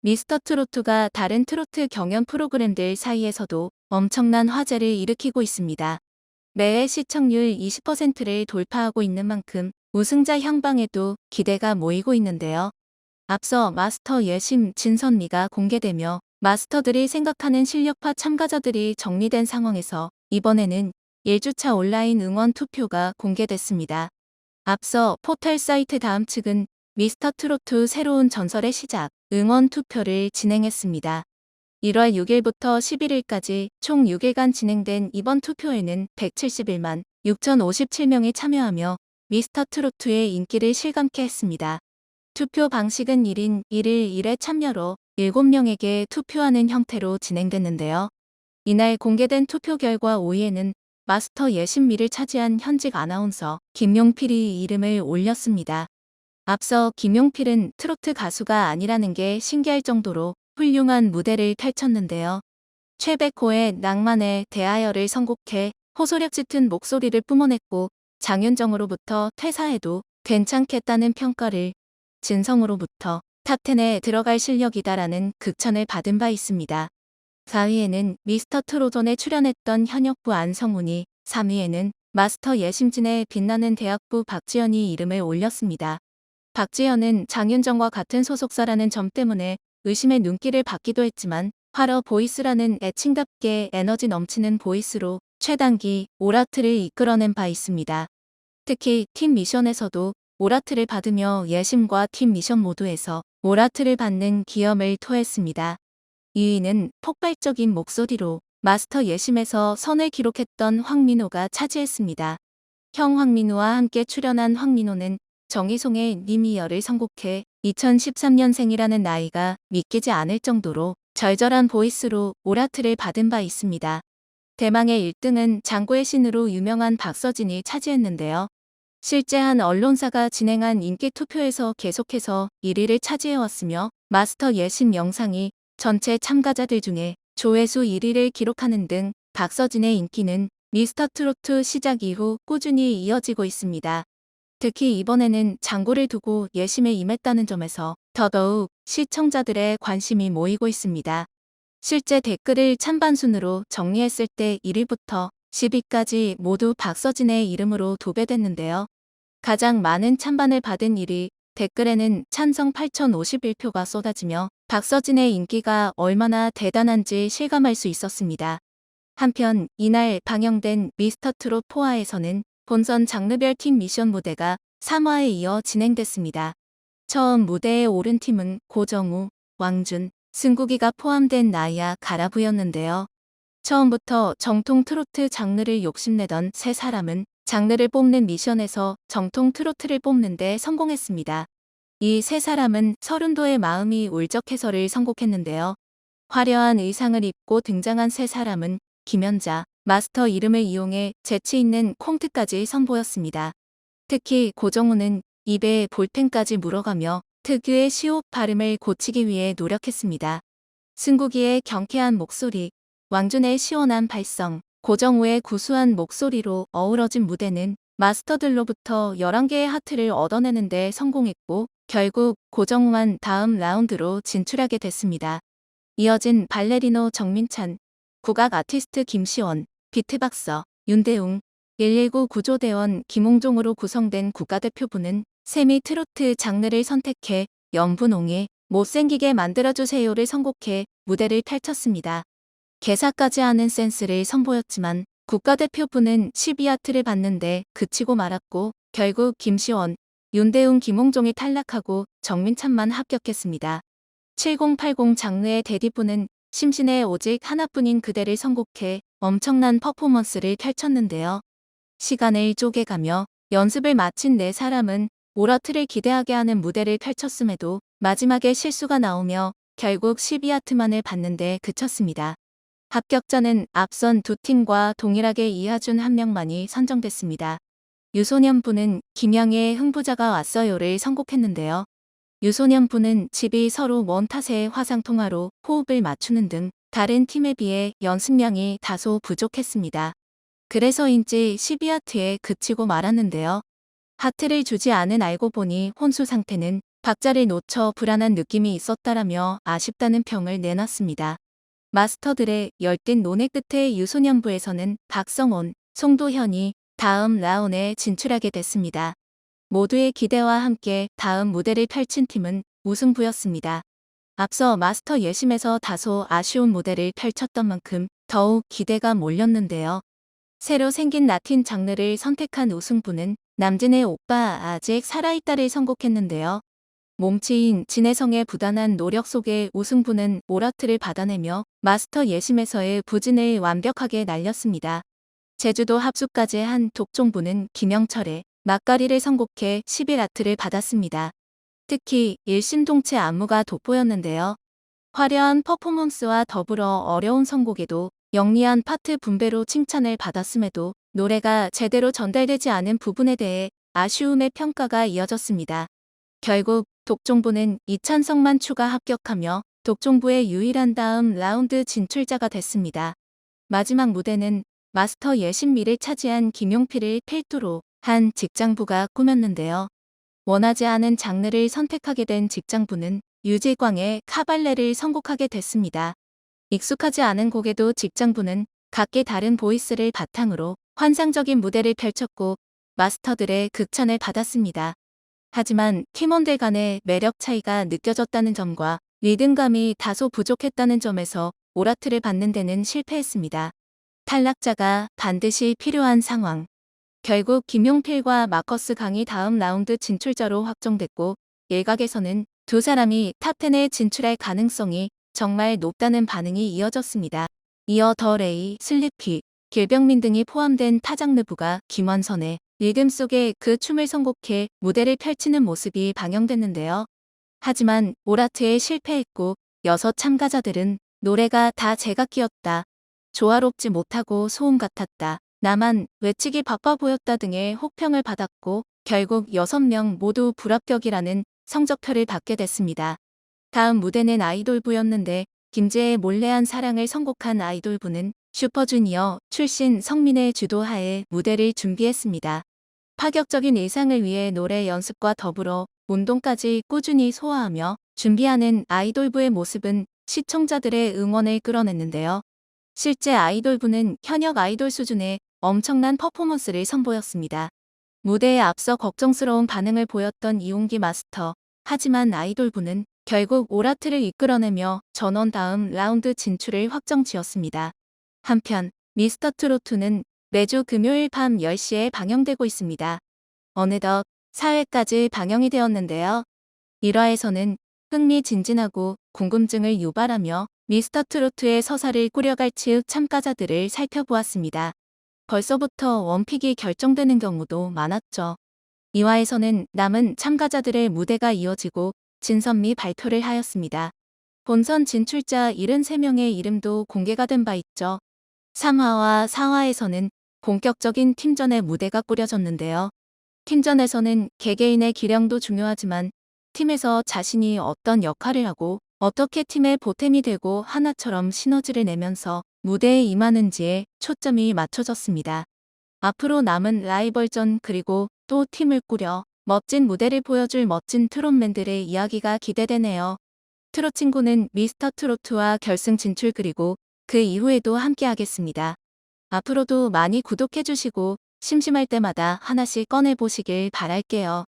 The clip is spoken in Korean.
미스터 트로트가 다른 트로트 경연 프로그램들 사이에서도 엄청난 화제를 일으키고 있습니다. 매회 시청률 20%를 돌파하고 있는 만큼 우승자 향방에도 기대가 모이고 있는데요. 앞서 마스터 예심 진선미가 공개되며 마스터들이 생각하는 실력파 참가자들이 정리된 상황에서 이번에는 1주차 온라인 응원 투표가 공개됐습니다. 앞서 포털 사이트 다음 측은 미스터 트로트 새로운 전설의 시작 응원 투표를 진행했습니다. 1월 6일부터 11일까지 총 6일간 진행된 이번 투표에는 171만 6,057명이 참여하며 미스터 트로트의 인기를 실감케 했습니다. 투표 방식은 1인 1일 1회 참여로 7명에게 투표하는 형태로 진행됐는데요. 이날 공개된 투표 결과 5위에는 마스터 예신미를 차지한 현직 아나운서 김용필이 이름을 올렸습니다. 앞서 김용필은 트로트 가수가 아니라는 게 신기할 정도로 훌륭한 무대를 펼쳤는데요. 최백호의 낭만에 대하여를 선곡해 호소력 짙은 목소리를 뿜어냈고 장윤정으로부터 퇴사해도 괜찮겠다는 평가를, 진성으로부터 탑10에 들어갈 실력이다라는 극찬을 받은 바 있습니다. 4위에는 미스터 트로전에 출연했던 현역부 안성훈이, 3위에는 마스터 예심진의 빛나는 대학부 박지현이 이름을 올렸습니다. 박지현은 장윤정과 같은 소속사라는 점 때문에 의심의 눈길을 받기도 했지만 화러 보이스라는 애칭답게 에너지 넘치는 보이스로 최단기 오라트를 이끌어낸 바 있습니다. 특히 팀 미션에서도 오라트를 받으며 예심과 팀 미션 모두에서 오라트를 받는 기염을 토했습니다. 2위는 폭발적인 목소리로 마스터 예심에서 선을 기록했던 황민호가 차지했습니다. 형 황민호와 함께 출연한 황민호는 정희송의 님이여를 선곡해 2013년생이라는 나이가 믿기지 않을 정도로 절절한 보이스로 오라트를 받은 바 있습니다. 대망의 1등은 장구의 신으로 유명한 박서진이 차지했는데요. 실제 한 언론사가 진행한 인기 투표에서 계속해서 1위를 차지해왔으며 마스터 예심 영상이 전체 참가자들 중에 조회수 1위를 기록하는 등 박서진의 인기는 미스터 트로트 시작 이후 꾸준히 이어지고 있습니다. 특히 이번에는 장구를 두고 예심에 임했다는 점에서 더더욱 시청자들의 관심이 모이고 있습니다. 실제 댓글을 찬반순으로 정리했을 때 1위부터 10위까지 모두 박서진의 이름으로 도배됐는데요. 가장 많은 찬반을 받은 1위 댓글에는 찬성 8,051표가 쏟아지며 박서진의 인기가 얼마나 대단한지 실감할 수 있었습니다. 한편 이날 방영된 미스터 트롯 4화에서는 본선 장르별 팀 미션 무대가 3화에 이어 진행됐습니다. 처음 무대에 오른 팀은 고정우, 왕준, 승국이가 포함된 나이아 가라부였는데요. 처음부터 정통 트로트 장르를 욕심내던 세 사람은 장르를 뽑는 미션에서 정통 트로트를 뽑는 데 성공했습니다. 이 세 사람은 서른도의 마음이 울적해서를 선곡했는데요. 화려한 의상을 입고 등장한 세 사람은 김연자, 마스터 이름을 이용해 재치 있는 콩트까지 선보였습니다. 특히 고정우는 입에 볼펜까지 물어가며 특유의 시옷 발음을 고치기 위해 노력했습니다. 승국이의 경쾌한 목소리, 왕준의 시원한 발성, 고정우의 구수한 목소리로 어우러진 무대는 마스터들로부터 11개의 하트를 얻어내는 데 성공했고 결국 고정우만 다음 라운드로 진출하게 됐습니다. 이어진 발레리노 정민찬, 국악 아티스트 김시원, 비트박서, 윤대웅, 119 구조대원 김홍종으로 구성된 국가대표부는 세미 트로트 장르를 선택해 연분홍의 못생기게 만들어주세요를 선곡해 무대를 펼쳤습니다. 개사까지 하는 센스를 선보였지만 국가대표부는 12하트를 받는데 그치고 말았고 결국 김시원, 윤대웅 김홍종이 탈락하고 정민찬만 합격했습니다. 7080 장르의 대디부는 심신의 오직 하나뿐인 그대를 선곡해 엄청난 퍼포먼스를 펼쳤는데요. 시간을 쪼개가며 연습을 마친 네 사람은 오라트를 기대하게 하는 무대를 펼쳤음에도 마지막에 실수가 나오며 결국 12하트만을 받는데 그쳤습니다. 합격자는 앞선 두 팀과 동일하게 이하준 한 명만이 선정됐습니다. 유소년부는 김양의 흥부자가 왔어요를 선곡했는데요. 유소년부는 집이 서로 먼 탓에 화상통화로 호흡을 맞추는 등 다른 팀에 비해 연습량이 다소 부족했습니다. 그래서인지 12하트에 그치고 말았는데요. 하트를 주지 않은 알고 보니 혼수 상태는 박자를 놓쳐 불안한 느낌이 있었다라며 아쉽다는 평을 내놨습니다. 마스터들의 열띤 논의 끝에 유소년부에서는 박성온, 송도현이 다음 라운드에 진출하게 됐습니다. 모두의 기대와 함께 다음 무대를 펼친 팀은 우승부였습니다. 앞서 마스터 예심에서 다소 아쉬운 무대를 펼쳤던 만큼 더욱 기대가 몰렸는데요. 새로 생긴 라틴 장르를 선택한 우승부는 남진의 오빠 아직 살아있다를 선곡했는데요. 몸치인 진혜성의 부단한 노력 속에 우승부는 오라트를 받아내며 마스터 예심에서의 부진을 완벽하게 날렸습니다. 제주도 합숙까지 한 독종부는 김영철의 막가리를 선곡해 11아트를 받았습니다. 특히 일심동체 안무가 돋보였는데요. 화려한 퍼포먼스와 더불어 어려운 선곡에도 영리한 파트 분배로 칭찬을 받았음에도 노래가 제대로 전달되지 않은 부분에 대해 아쉬움의 평가가 이어졌습니다. 결국 독종부는 이찬성만 추가 합격하며 독종부의 유일한 다음 라운드 진출자가 됐습니다. 마지막 무대는 마스터 예신미를 차지한 김용필을 필두로 한 직장부가 꾸몄는데요. 원하지 않은 장르를 선택하게 된 직장부는 유재광의 카발레를 선곡하게 됐습니다. 익숙하지 않은 곡에도 직장부는 각기 다른 보이스를 바탕으로 환상적인 무대를 펼쳤고 마스터들의 극찬을 받았습니다. 하지만 팀원들 간의 매력 차이가 느껴졌다는 점과 리듬감이 다소 부족했다는 점에서 오라트를 받는 데는 실패했습니다. 탈락자가 반드시 필요한 상황. 결국 김용필과 마커스 강이 다음 라운드 진출자로 확정됐고 일각에서는 두 사람이 탑10에 진출할 가능성이 정말 높다는 반응이 이어졌습니다. 이어 더 레이, 슬리피, 길병민 등이 포함된 타장르부가 김원선의 리듬 속에 그 춤을 선곡해 무대를 펼치는 모습이 방영됐는데요. 하지만 오라트에 실패했고 6 참가자들은 노래가 다 제각기였다. 조화롭지 못하고 소음 같았다. 나만 외치기 바빠 보였다 등의 혹평을 받았고 결국 6명 모두 불합격이라는 성적표를 받게 됐습니다. 다음 무대는 아이돌부였는데 김재의 몰래한 사랑을 선곡한 아이돌부는 슈퍼주니어 출신 성민의 주도하에 무대를 준비했습니다. 파격적인 예상을 위해 노래 연습과 더불어 운동까지 꾸준히 소화하며 준비하는 아이돌부의 모습은 시청자들의 응원을 끌어냈는데요. 실제 아이돌부는 현역 아이돌 수준의 엄청난 퍼포먼스를 선보였습니다. 무대에 앞서 걱정스러운 반응을 보였던 이용기 마스터. 하지만 아이돌부는 결국 오라트를 이끌어내며 전원 다음 라운드 진출을 확정지었습니다. 한편 미스터트롯2는 매주 금요일 밤 10시에 방영되고 있습니다. 어느덧 4회까지 방영이 되었는데요. 1화에서는 흥미진진하고 궁금증을 유발하며 미스터트롯2의 서사를 꾸려갈 치읓 참가자들을 살펴보았습니다. 벌써부터 원픽이 결정되는 경우도 많았죠. 2화에서는 남은 참가자들의 무대가 이어지고 진선미 발표를 하였습니다. 본선 진출자 73명의 이름도 공개가 된 바 있죠. 3화와 4화에서는 본격적인 팀전의 무대가 꾸려졌는데요. 팀전에서는 개개인의 기량도 중요하지만 팀에서 자신이 어떤 역할을 하고 어떻게 팀의 보탬이 되고 하나처럼 시너지를 내면서 무대에 임하는지에 초점이 맞춰졌습니다. 앞으로 남은 라이벌전 그리고 또 팀을 꾸려 멋진 무대를 보여줄 멋진 트롯맨들의 이야기가 기대되네요. 트롯친구는 미스터트롯2와 결승 진출 그리고 그 이후에도 함께하겠습니다. 앞으로도 많이 구독해주시고 심심할 때마다 하나씩 꺼내보시길 바랄게요.